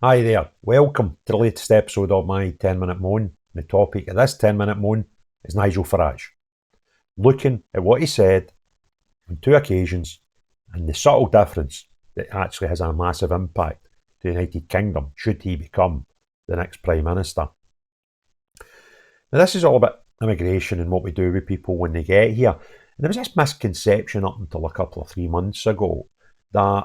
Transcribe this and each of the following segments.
Hi there, welcome to the latest episode of my 10-minute moan. The topic of this 10-minute moan is Nigel Farage. Looking at what he said on two occasions and the subtle difference that actually has a massive impact to the United Kingdom should he become the next Prime Minister. Now this is all about immigration and what we do with people when they get here. And there was this misconception up until a couple of 3 months ago that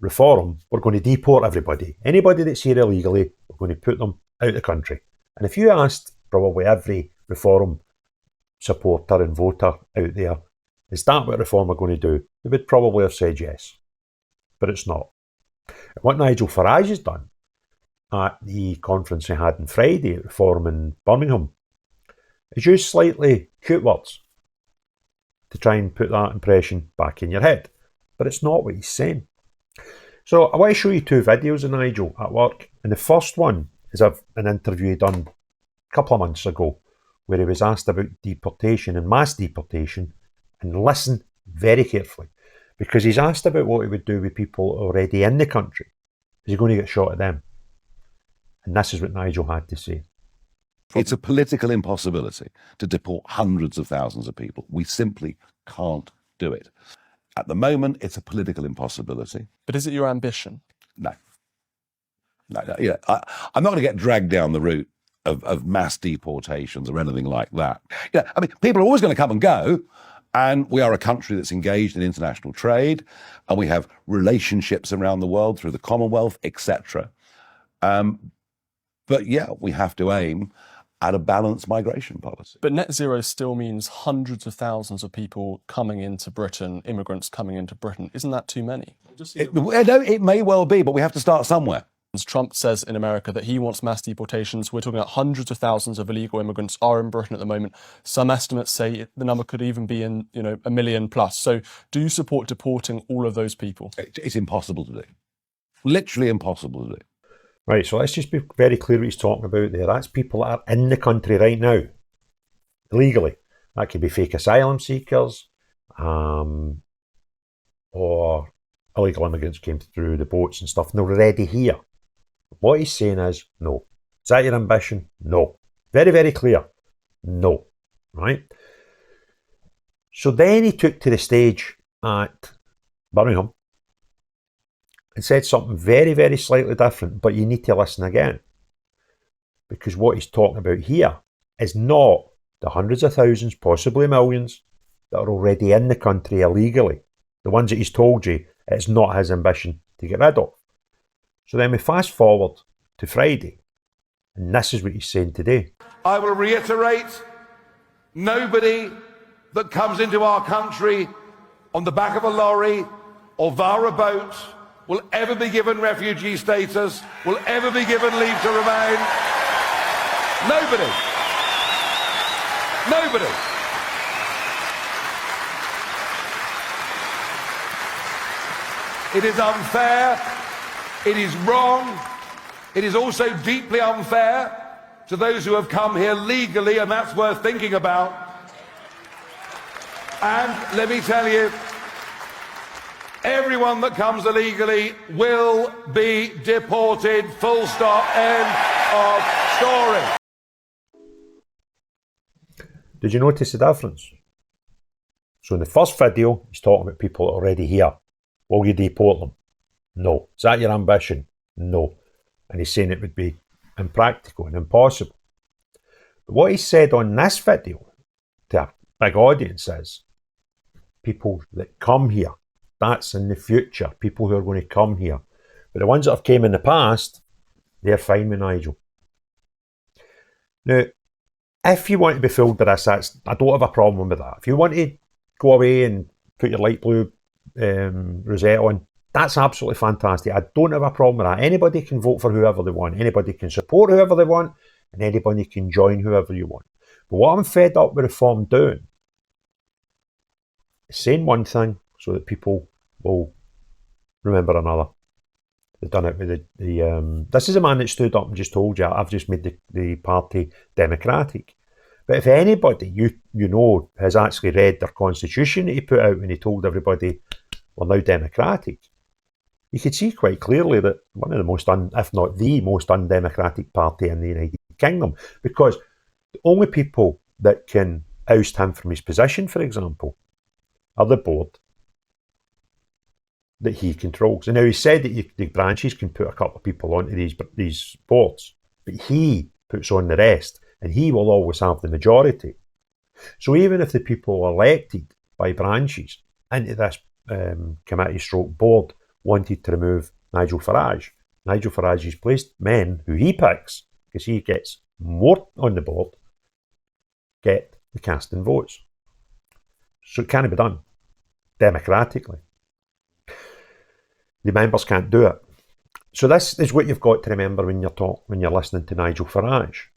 Reform, we're going to deport everybody. Anybody that's here illegally, we're going to put them out of the country. And if you asked probably every Reform supporter and voter out there, is that what Reform are going to do? They would probably have said yes. But it's not. And what Nigel Farage has done at the conference he had on Friday at Reform in Birmingham is use slightly cute words to try and put that impression back in your head. But it's not what he's saying. So I want to show you two videos of Nigel at work. And the first one is an interview he done a couple of months ago where he was asked about deportation and mass deportation. And listen very carefully, because he's asked about what he would do with people already in the country. Is he going to get shot at them? And this is what Nigel had to say. It's a political impossibility to deport hundreds of thousands of people. We simply can't do it. At the moment, it's a political impossibility. But is it your ambition? No. Yeah, I'm not going to get dragged down the route of mass deportations or anything like that. I mean, people are always going to come and go, and we are a country that's engaged in international trade, and we have relationships around the world through the Commonwealth, etc. But yeah, we have to aim at a balanced migration policy. But net zero still means hundreds of thousands of people coming into Britain, immigrants coming into Britain. Isn't that too many? It may well be, but we have to start somewhere. Trump says in America that he wants mass deportations. We're talking about hundreds of thousands of illegal immigrants are in Britain at the moment. Some estimates say the number could even be in, 1 million plus. So do you support deporting all of those people? It's impossible to do. Literally impossible to do. Right, so let's just be very clear what he's talking about there. That's people that are in the country right now, illegally. That could be fake asylum seekers, or illegal immigrants came through the boats and stuff, and they're already here. What he's saying is, no. Is that your ambition? No. Very, very clear. No. Right? So then he took to the stage at Birmingham and said something very, very slightly different, but you need to listen again. Because what he's talking about here is not the hundreds of thousands, possibly millions, that are already in the country illegally. The ones that he's told you it's not his ambition to get rid of. So then we fast forward to Friday, and this is what he's saying today. I will reiterate, nobody that comes into our country on the back of a lorry or via a boat will ever be given refugee status, will ever be given leave to remain. Nobody. Nobody. It is unfair, it is wrong, it is also deeply unfair to those who have come here legally, and that's worth thinking about. And let me tell you, everyone that comes illegally will be deported, full stop, end of story. Did you notice the difference? So in the first video, he's talking about people already here. Will you deport them? No. Is that your ambition? No. And he's saying it would be impractical and impossible. But what he said on this video to a big audience is people that come here. That's in the future, people who are going to come here. But the ones that have came in the past, they're fine with Nigel. Now, if you want to be fooled with this, I don't have a problem with that. If you want to go away and put your light blue rosette on, that's absolutely fantastic. I don't have a problem with that. Anybody can vote for whoever they want. Anybody can support whoever they want. And anybody can join whoever you want. But what I'm fed up with Reform doing is saying one thing so that people will remember another. They've done it with this is a man that stood up and just told you, I've just made the party democratic. But if anybody you know has actually read their constitution that he put out when he told everybody we're now democratic, you could see quite clearly that one of the most, if not the most undemocratic party in the United Kingdom, because the only people that can oust him from his position, for example, are the board that he controls. And now he said that the branches can put a couple of people onto these boards, but he puts on the rest, and he will always have the majority. So even if the people elected by branches into this committee stroke board wanted to remove Nigel Farage has placed men who he picks, because he gets more on the board, get the casting votes. So it can't be done democratically. The members can't do it. So this is what you've got to remember when you're listening to Nigel Farage.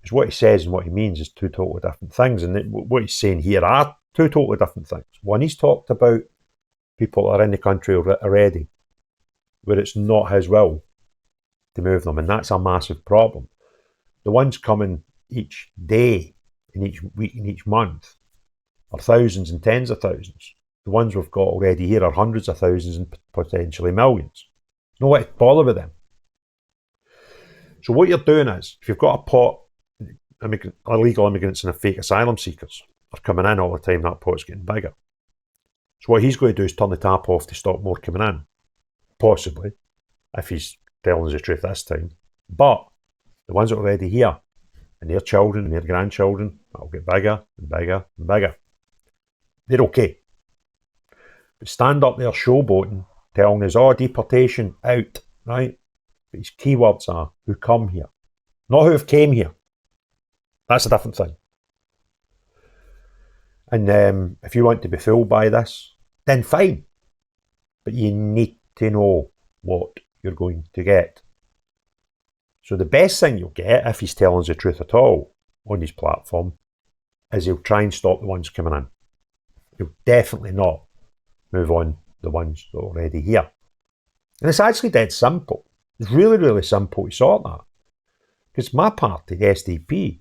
Is what he says and what he means is two totally different things. And what he's saying here are two totally different things. One, he's talked about people that are in the country already, where it's not his will to move them, and that's a massive problem. The ones coming each day, and each week, and each month are thousands and tens of thousands. The ones we've got already here are hundreds of thousands and potentially millions. There's no way to bother with them. So what you're doing is, if you've got a pot, illegal immigrants and fake asylum seekers are coming in all the time, that pot's getting bigger. So what he's going to do is turn the tap off to stop more coming in. Possibly, if he's telling us the truth this time. But the ones that are already here, and their children and their grandchildren, that'll get bigger and bigger and bigger. They're okay. But stand up there showboating, telling us, oh, deportation, out, right? But his keywords are who come here, not who have came here. That's a different thing. And if you want to be fooled by this, then fine. But you need to know what you're going to get. So the best thing you'll get, if he's telling us the truth at all on his platform, is he'll try and stop the ones coming in. He'll definitely not move on the ones that are already here. And it's actually dead simple. It's really, really simple to sort that. Because my party, the SDP,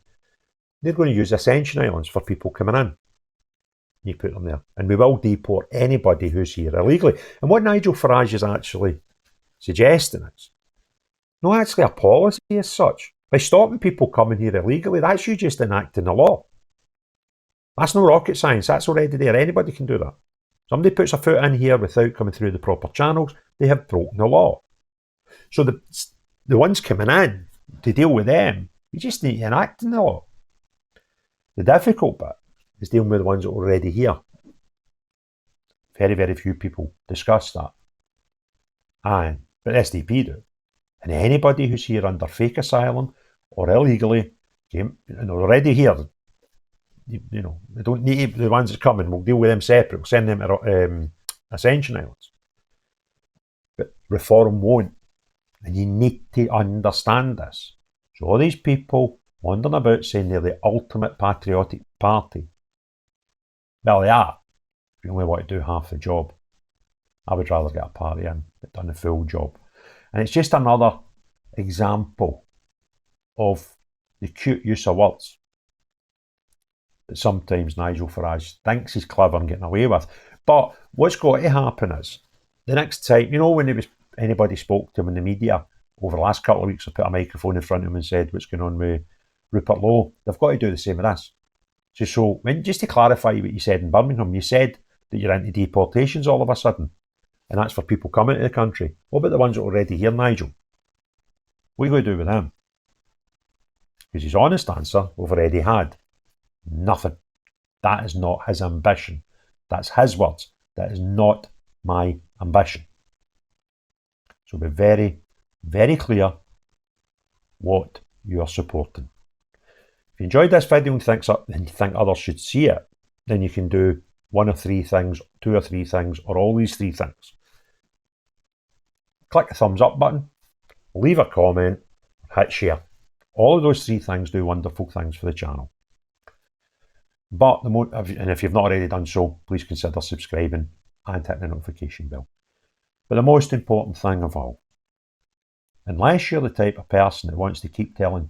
they're going to use Ascension Islands for people coming in. You put them there. And we will deport anybody who's here illegally. And what Nigel Farage is actually suggesting is, not actually a policy as such. By stopping people coming here illegally, that's you just enacting the law. That's no rocket science. That's already there. Anybody can do that. Somebody puts a foot in here without coming through the proper channels, they have broken the law. So the ones coming in, to deal with them, you just need to enact the law. The difficult bit is dealing with the ones that are already here. Very, very few people discuss that. But SDP do. And anybody who's here under fake asylum or illegally, and already here, they don't need the ones that come in. We'll deal with them separate. We'll send them to Ascension Islands. But reform won't. And you need to understand this. So all these people wandering about saying they're the ultimate patriotic party. Well, they are. If you only want to do half the job. I would rather get a party in that done the full job. And it's just another example of the cute use of words that sometimes Nigel Farage thinks he's clever and getting away with. But what's got to happen is, the next time, when anybody spoke to him in the media over the last couple of weeks, I put a microphone in front of him and said, what's going on with Rupert Lowe? They've got to do the same with this. Just to clarify what you said in Birmingham, you said that you're into deportations all of a sudden, and that's for people coming to the country. What about the ones that are already here, Nigel? What are you going to do with them? Because his honest answer, we've already had nothing. That is not his ambition. That's his words. That is not my ambition. So be very, very clear what you are supporting. If you enjoyed this video and you think others should see it, then you can do one of three things, two or three things, or all these three things. Click the thumbs up button, leave a comment, hit share. All of those three things do wonderful things for the channel. And if you've not already done so, please consider subscribing and hitting the notification bell. But the most important thing of all, unless you're the type of person that wants to keep telling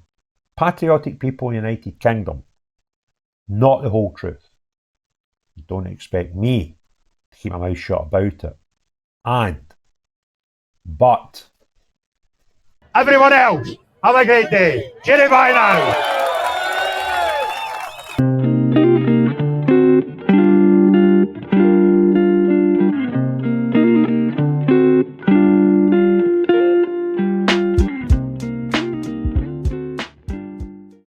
patriotic people in the United Kingdom not the whole truth, don't expect me to keep my mouth shut about it. And But everyone else, have a great day. Cheerio, bye now.